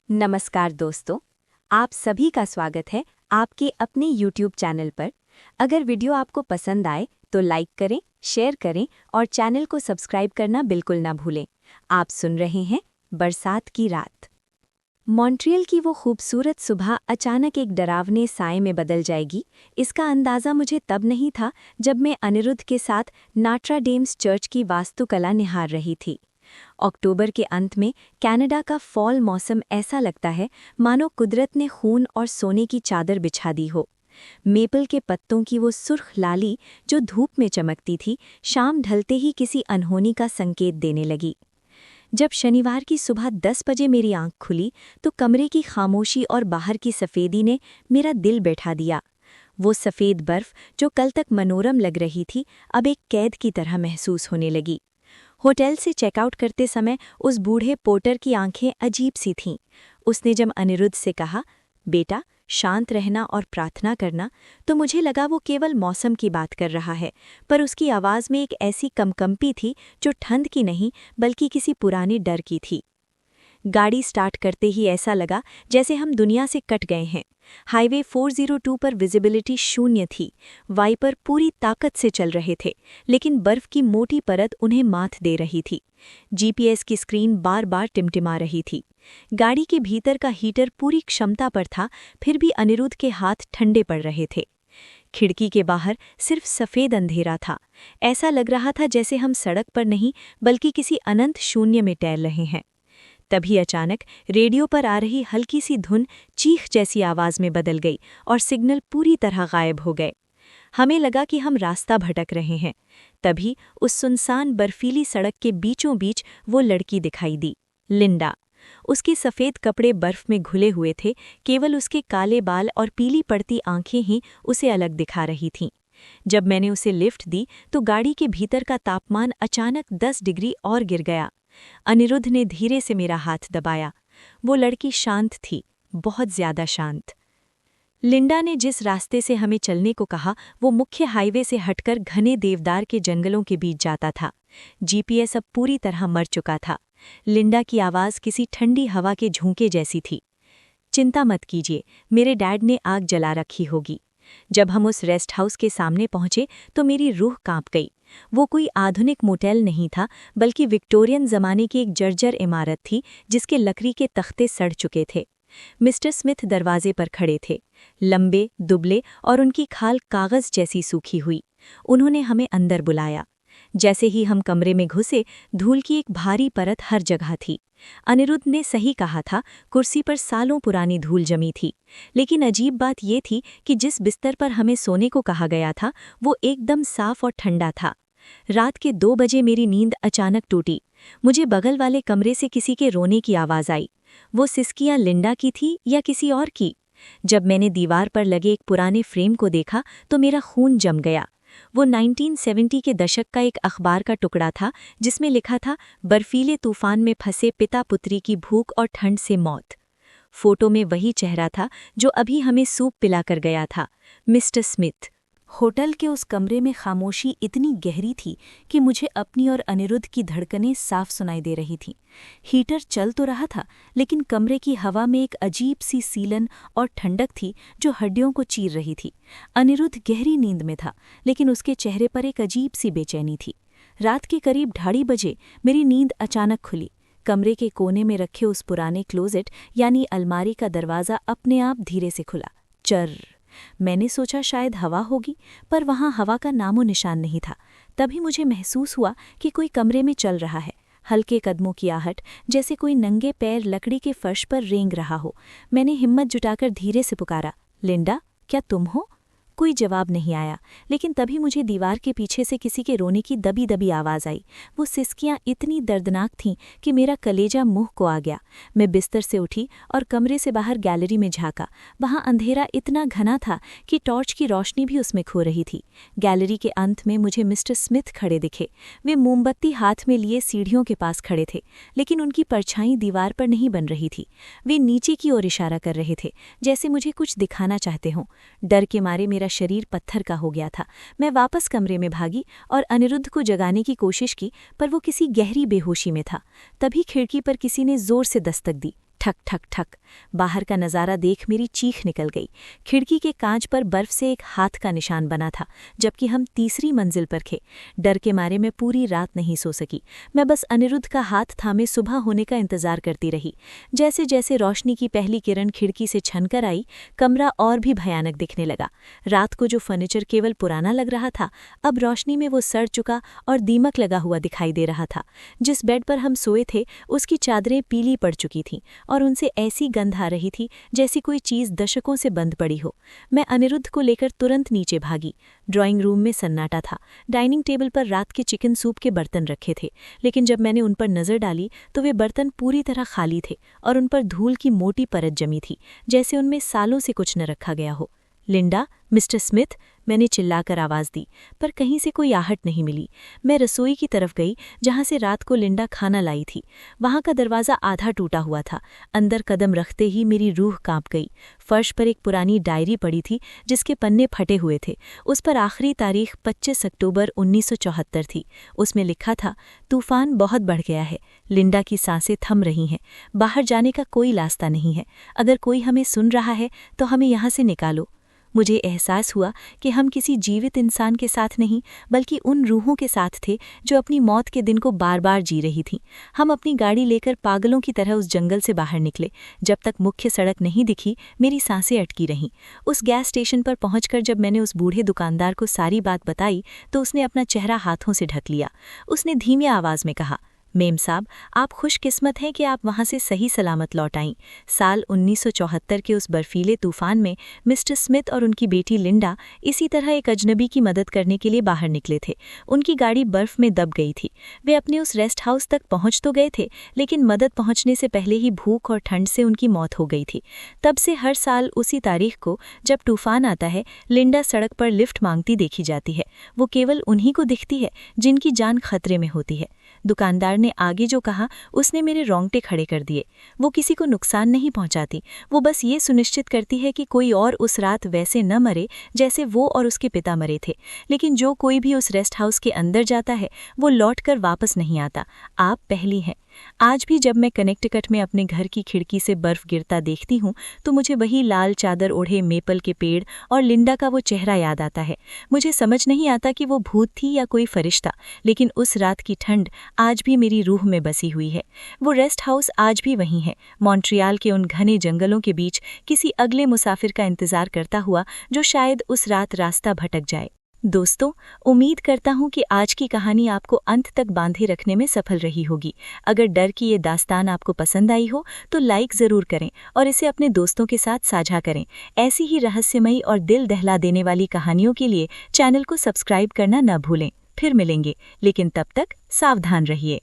नमस्कार दोस्तों, आप सभी का स्वागत है आपके अपने YouTube चैनल पर। अगर वीडियो आपको पसंद आए तो लाइक करें, शेयर करें और चैनल को सब्सक्राइब करना बिल्कुल ना भूलें। आप सुन रहे हैं बरसात की रात। मॉन्ट्रियल की वो खूबसूरत सुबह अचानक एक डरावने साए में बदल जाएगी, इसका अंदाज़ा मुझे तब नहीं था जब मैं अनिरुद्ध के साथ नाट्रा डेम्स चर्च की वास्तुकला निहार रही थी। अक्टूबर के अंत में कनाडा का फॉल मौसम ऐसा लगता है मानो कुदरत ने खून और सोने की चादर बिछा दी हो। मेपल के पत्तों की वो सुर्ख लाली जो धूप में चमकती थी, शाम ढलते ही किसी अनहोनी का संकेत देने लगी। जब शनिवार की सुबह 10 बजे मेरी आंख खुली तो कमरे की खामोशी और बाहर की सफ़ेदी ने मेरा दिल बैठा दिया। वो सफ़ेद बर्फ जो कल तक मनोरम लग रही थी, अब एक कैद की तरह महसूस होने लगी। होटल से चेकआउट करते समय उस बूढ़े पोर्टर की आंखें अजीब सी थीं। उसने जब अनिरुद्ध से कहा, बेटा शांत रहना और प्रार्थना करना, तो मुझे लगा वो केवल मौसम की बात कर रहा है, पर उसकी आवाज़ में एक ऐसी कंपी थी जो ठंड की नहीं बल्कि किसी पुराने डर की थी। गाड़ी स्टार्ट करते ही ऐसा लगा जैसे हम दुनिया से कट गए हैं। हाईवे 402 पर विजिबिलिटी शून्य थी। वाइपर पूरी ताकत से चल रहे थे, लेकिन बर्फ की मोटी परत उन्हें मात दे रही थी। जीपीएस की स्क्रीन बार बार टिमटिमा रही थी। गाड़ी के भीतर का हीटर पूरी क्षमता पर था, फिर भी अनिरुद्ध के हाथ ठंडे पड़ रहे थे। खिड़की के बाहर सिर्फ सफ़ेद अंधेरा था। ऐसा लग रहा था जैसे हम सड़क पर नहीं बल्कि किसी अनंत शून्य में टहल रहे हैं। तभी अचानक रेडियो पर आ रही हल्की सी धुन चीख जैसी आवाज़ में बदल गई और सिग्नल पूरी तरह गायब हो गए। हमें लगा कि हम रास्ता भटक रहे हैं। तभी उस सुनसान बर्फीली सड़क के बीचों बीच वो लड़की दिखाई दी, लिंडा। उसके सफ़ेद कपड़े बर्फ में घुले हुए थे, केवल उसके काले बाल और पीली पड़ती आंखें ही उसे अलग दिखा रही थीं। जब मैंने उसे लिफ्ट दी तो गाड़ी के भीतर का तापमान अचानक 10 डिग्री और गिर गया। अनिरुद्ध ने धीरे से मेरा हाथ दबाया। वो लड़की शांत थी, बहुत ज्यादा शांत। लिंडा ने जिस रास्ते से हमें चलने को कहा वो मुख्य हाईवे से हटकर घने देवदार के जंगलों के बीच जाता था। जीपीएस अब पूरी तरह मर चुका था। लिंडा की आवाज़ किसी ठंडी हवा के झोंके जैसी थी। चिंता मत कीजिए, मेरे डैड ने आग जला रखी होगी। जब हम उस रेस्ट हाउस के सामने पहुंचे तो मेरी रूह कांप गई। वो कोई आधुनिक मोटेल नहीं था, बल्कि विक्टोरियन ज़माने की एक जर्जर इमारत थी जिसके लकड़ी के तख्ते सड़ चुके थे। मिस्टर स्मिथ दरवाजे पर खड़े थे, लंबे, दुबले और उनकी खाल कागज़ जैसी सूखी हुई। उन्होंने हमें अंदर बुलाया। जैसे ही हम कमरे में घुसे, धूल की एक भारी परत हर जगह थी। अनिरुद्ध ने सही कहा था, कुर्सी पर सालों पुरानी धूल जमी थी। लेकिन अजीब बात ये थी कि जिस बिस्तर पर हमें सोने को कहा गया था वो एकदम साफ और ठंडा था। रात के 2 बजे मेरी नींद अचानक टूटी। मुझे बगल वाले कमरे से किसी के रोने की आवाज़ आई। वो सिसकियां लिंडा की थी या किसी और की? जब मैंने दीवार पर लगे एक पुराने फ्रेम को देखा तो मेरा खून जम गया। वो 1970 के दशक का एक अखबार का टुकड़ा था जिसमें लिखा था, बर्फीले तूफान में फंसे पिता पुत्री की भूख और ठंड से मौत। फोटो में वही चेहरा था जो अभी हमें सूप पिलाकर गया था, मिस्टर स्मिथ। होटल के उस कमरे में खामोशी इतनी गहरी थी कि मुझे अपनी और अनिरुद्ध की धड़कनें साफ सुनाई दे रही थीं। हीटर चल तो रहा था, लेकिन कमरे की हवा में एक अजीब सी सीलन और ठंडक थी जो हड्डियों को चीर रही थी। अनिरुद्ध गहरी नींद में था, लेकिन उसके चेहरे पर एक अजीब सी बेचैनी थी। रात के करीब 2:30 बजे मेरी नींद अचानक खुली। कमरे के कोने में रखे उस पुराने क्लोजेट यानी अलमारी का दरवाज़ा अपने आप धीरे से खुला। चर्र। मैंने सोचा शायद हवा होगी, पर वहाँ हवा का नामो निशान नहीं था। तभी मुझे महसूस हुआ कि कोई कमरे में चल रहा है। हल्के कदमों की आहट, जैसे कोई नंगे पैर लकड़ी के फर्श पर रेंग रहा हो। मैंने हिम्मत जुटाकर धीरे से पुकारा, लिंडा, क्या तुम हो? कोई जवाब नहीं आया, लेकिन तभी मुझे दीवार के पीछे से किसी के रोने की दबी दबी आवाज़ आई। वो सिसकियां इतनी दर्दनाक थीं कि मेरा कलेजा मुंह को आ गया। मैं बिस्तर से उठी और कमरे से बाहर गैलरी में झांका। वहाँ अंधेरा इतना घना था कि टॉर्च की रोशनी भी उसमें खो रही थी। गैलरी के अंत में मुझे मिस्टर स्मिथ खड़े दिखे। वे मोमबत्ती हाथ में लिए सीढ़ियों के पास खड़े थे, लेकिन उनकी परछाई दीवार पर नहीं बन रही थी। वे नीचे की ओर इशारा कर रहे थे, जैसे मुझे कुछ दिखाना चाहते हों। डर के मारे मेरा शरीर पत्थर का हो गया था। मैं वापस कमरे में भागी और अनिरुद्ध को जगाने की कोशिश की, पर वो किसी गहरी बेहोशी में था। तभी खिड़की पर किसी ने जोर से दस्तक दी। ठक ठक ठक। बाहर का नज़ारा देख मेरी चीख निकल गई। खिड़की के कांच पर बर्फ से एक हाथ का निशान बना था, जबकि हम तीसरी मंजिल पर थे। डर के मारे मैं पूरी रात नहीं सो सकी। मैं बस अनिरुद्ध का हाथ थामे सुबह होने का इंतजार करती रही। जैसे जैसे रोशनी की पहली किरण खिड़की से छनकर आई, कमरा और भी भयानक दिखने लगा। रात को जो फर्नीचर केवल पुराना लग रहा था, अब रोशनी में वो सड़ चुका और दीमक लगा हुआ दिखाई दे रहा था। जिस बेड पर हम सोए थे, उसकी चादरें पीली पड़ चुकी थीं और उनसे ऐसी गंध आ रही थी जैसी कोई चीज़ दशकों से बंद पड़ी हो। मैं अनिरुद्ध को लेकर तुरंत नीचे भागी। ड्राइंग रूम में सन्नाटा था। डाइनिंग टेबल पर रात के चिकन सूप के बर्तन रखे थे, लेकिन जब मैंने उन पर नज़र डाली तो वे बर्तन पूरी तरह खाली थे और उन पर धूल की मोटी परत जमी थी, जैसे उनमें सालों से कुछ न रखा गया हो। लिंडा, मिस्टर स्मिथ, मैंने चिल्लाकर आवाज़ दी, पर कहीं से कोई आहट नहीं मिली। मैं रसोई की तरफ गई, जहाँ से रात को लिंडा खाना लाई थी। वहाँ का दरवाज़ा आधा टूटा हुआ था। अंदर कदम रखते ही मेरी रूह कांप गई। फर्श पर एक पुरानी डायरी पड़ी थी, जिसके पन्ने फटे हुए थे। उस पर आखिरी तारीख 25 अक्टूबर 1974 थी। उसमें लिखा था, तूफान बहुत बढ़ गया है। लिंडा की सांसें थम रही हैं। बाहर जाने का कोई रास्ता नहीं है। अगर कोई हमें सुन रहा है तो हमें यहाँ से निकालो। मुझे एहसास हुआ कि हम किसी जीवित इंसान के साथ नहीं, बल्कि उन रूहों के साथ थे जो अपनी मौत के दिन को बार बार जी रही थीं। हम अपनी गाड़ी लेकर पागलों की तरह उस जंगल से बाहर निकले। जब तक मुख्य सड़क नहीं दिखी, मेरी सांसें अटकी रहीं। उस गैस स्टेशन पर पहुंचकर जब मैंने उस बूढ़े दुकानदार को सारी बात बताई तो उसने अपना चेहरा हाथों से ढक लिया। उसने धीमी आवाज़ में कहा, मेम साहब, आप खुशकिस्मत हैं कि आप वहाँ से सही सलामत लौट आईं। साल 1974 के उस बर्फीले तूफान में मिस्टर स्मिथ और उनकी बेटी लिंडा इसी तरह एक अजनबी की मदद करने के लिए बाहर निकले थे। उनकी गाड़ी बर्फ में दब गई थी। वे अपने उस रेस्ट हाउस तक पहुँच तो गए थे, लेकिन मदद पहुँचने से पहले ही भूख और ठंड से उनकी मौत हो गई थी। तब से हर साल उसी तारीख को, जब तूफान आता है, लिंडा सड़क पर लिफ्ट मांगती देखी जाती है। वो केवल उन्हीं को दिखती है जिनकी जान खतरे में होती है। दुकानदार ने आगे जो कहा, उसने मेरे रोंगटे खड़े कर दिए। वो किसी को नुकसान नहीं पहुंचाती, वो बस ये सुनिश्चित करती है कि कोई और उस रात वैसे न मरे जैसे वो और उसके पिता मरे थे। लेकिन जो कोई भी उस रेस्ट हाउस के अंदर जाता है, वो लौटकर वापस नहीं आता। आप पहली हैं। आज भी जब मैं कनेक्टिकट में अपने घर की खिड़की से बर्फ गिरता देखती हूँ, तो मुझे वही लाल चादर ओढ़े मेपल के पेड़ और लिंडा का वो चेहरा याद आता है। मुझे समझ नहीं आता कि वो भूत थी या कोई फरिश्ता, लेकिन उस रात की ठंड आज भी मेरी रूह में बसी हुई है। वो रेस्ट हाउस आज भी वहीं है, मॉन्ट्रियल के उन घने जंगलों के बीच, किसी अगले मुसाफिर का इंतजार करता हुआ जो शायद उस रात रास्ता भटक जाए। दोस्तों, उम्मीद करता हूँ कि आज की कहानी आपको अंत तक बांधे रखने में सफल रही होगी। अगर डर की ये दास्तान आपको पसंद आई हो तो लाइक ज़रूर करें और इसे अपने दोस्तों के साथ साझा करें। ऐसी ही रहस्यमयी और दिल दहला देने वाली कहानियों के लिए चैनल को सब्सक्राइब करना न भूलें। फिर मिलेंगे, लेकिन तब तक सावधान रहिए।